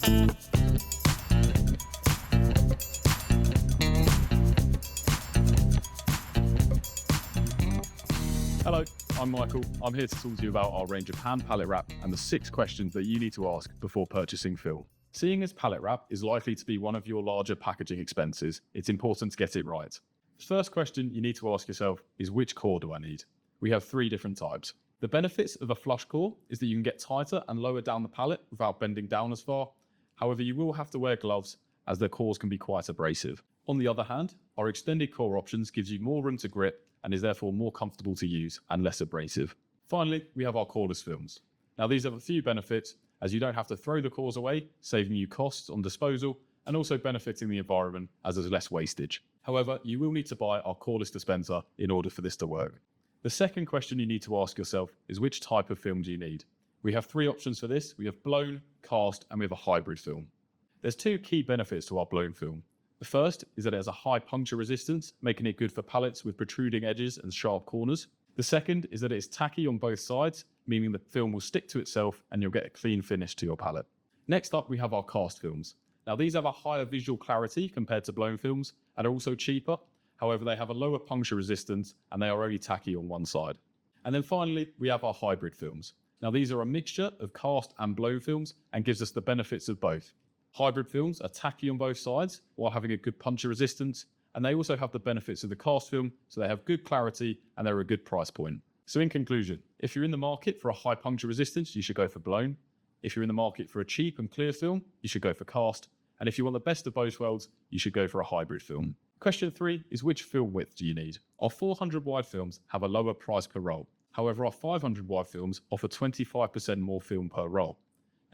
Hello, I'm Michael. I'm here to talk to you about our range of hand pallet wrap and the 6 questions that you need to ask before purchasing film. Seeing as pallet wrap is likely to be one of your larger packaging expenses, it's important to get it right. The first question you need to ask yourself is, which core do I need? We have 3 different types. The benefits of a flush core is that you can get tighter and lower down the pallet without bending down as far. However, you will have to wear gloves as their cores can be quite abrasive. On the other hand, our extended core options gives you more room to grip and is therefore more comfortable to use and less abrasive. Finally, we have our coreless films. Now these have a few benefits, as you don't have to throw the cores away, saving you costs on disposal and also benefiting the environment as there's less wastage. However, you will need to buy our coreless dispenser in order for this to work. The second question you need to ask yourself is, which type of film do you need? We have 3 options for this. We have blown, cast, and we have a hybrid film. There's 2 key benefits to our blown film. The first is that it has a high puncture resistance, making it good for pallets with protruding edges and sharp corners. The second is that it is tacky on both sides, meaning the film will stick to itself and you'll get a clean finish to your pallet. Next up, we have our cast films. Now these have a higher visual clarity compared to blown films and are also cheaper. However, they have a lower puncture resistance and they are only tacky on one side. And then finally, we have our hybrid films. Now these are a mixture of cast and blown films and gives us the benefits of both. Hybrid films are tacky on both sides while having a good puncture resistance, and they also have the benefits of the cast film, so they have good clarity and they're a good price point. So in conclusion, if you're in the market for a high puncture resistance, you should go for blown. If you're in the market for a cheap and clear film, you should go for cast. And if you want the best of both worlds, you should go for a hybrid film. Question 3 is, which film width do you need? Our 400 wide films have a lower price per roll. However, our 500 wide films offer 25% more film per roll.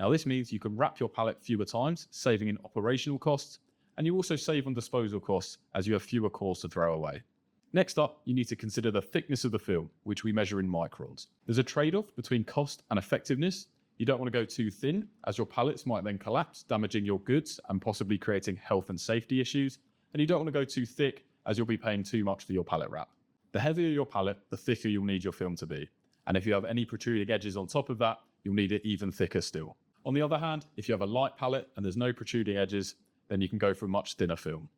Now this means you can wrap your pallet fewer times, saving in operational costs, and you also save on disposal costs as you have fewer cores to throw away. Next up, you need to consider the thickness of the film, which we measure in microns. There's a trade-off between cost and effectiveness. You don't want to go too thin, as your pallets might then collapse, damaging your goods and possibly creating health and safety issues. And you don't want to go too thick, as you'll be paying too much for your pallet wrap. The heavier your pallet, the thicker you'll need your film to be. And if you have any protruding edges on top of that, you'll need it even thicker still. On the other hand, if you have a light pallet and there's no protruding edges, then you can go for a much thinner film.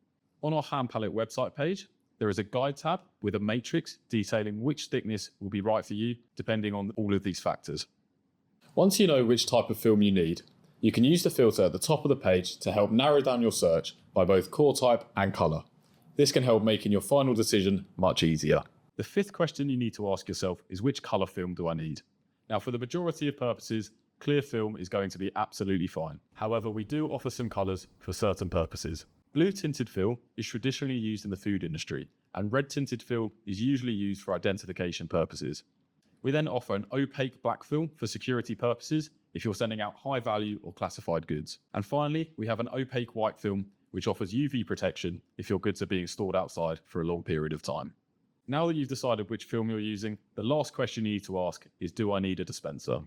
On our hand pallet website page, there is a guide tab with a matrix detailing which thickness will be right for you, depending on all of these factors. Once you know which type of film you need, you can use the filter at the top of the page to help narrow down your search by both core type and color. This can help making your final decision much easier. The 5th question you need to ask yourself is, which color film do I need? Now, for the majority of purposes, clear film is going to be absolutely fine. However, we do offer some colors for certain purposes. Blue tinted film is traditionally used in the food industry, and red tinted film is usually used for identification purposes. We then offer an opaque black film for security purposes if you're sending out high value or classified goods. And finally, we have an opaque white film which offers UV protection if your goods are being stored outside for a long period of time. Now that you've decided which film you're using, the last question you need to ask is, do I need a dispenser?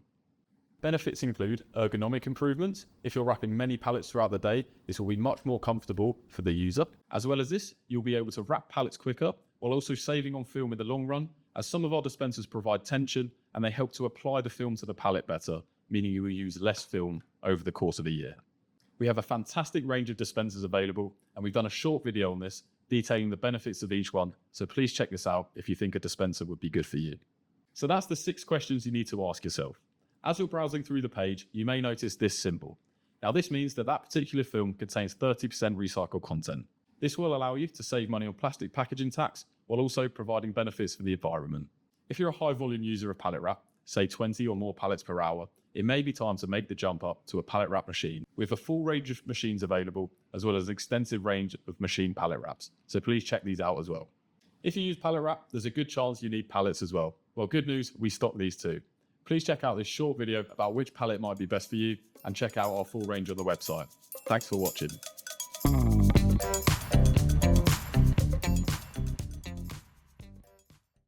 Benefits include ergonomic improvements. If you're wrapping many pallets throughout the day, this will be much more comfortable for the user. As well as this, you'll be able to wrap pallets quicker while also saving on film in the long run, as some of our dispensers provide tension and they help to apply the film to the pallet better, meaning you will use less film over the course of a year. We have a fantastic range of dispensers available, and we've done a short video on this detailing the benefits of each one, so please check this out if you think a dispenser would be good for you. So that's the 6 questions you need to ask yourself. As you're browsing through the page, you may notice this symbol. Now this means that particular film contains 30% recycled content. This will allow you to save money on plastic packaging tax while also providing benefits for the environment. If you're a high volume user of pallet wrap, say 20 or more pallets per hour, it may be time to make the jump up to a pallet wrap machine with a full range of machines available, as well as an extensive range of machine pallet wraps. So please check these out as well. If you use pallet wrap, there's a good chance you need pallets as well. Well, good news, we stock these too. Please check out this short video about which pallet might be best for you and check out our full range on the website. Thanks for watching.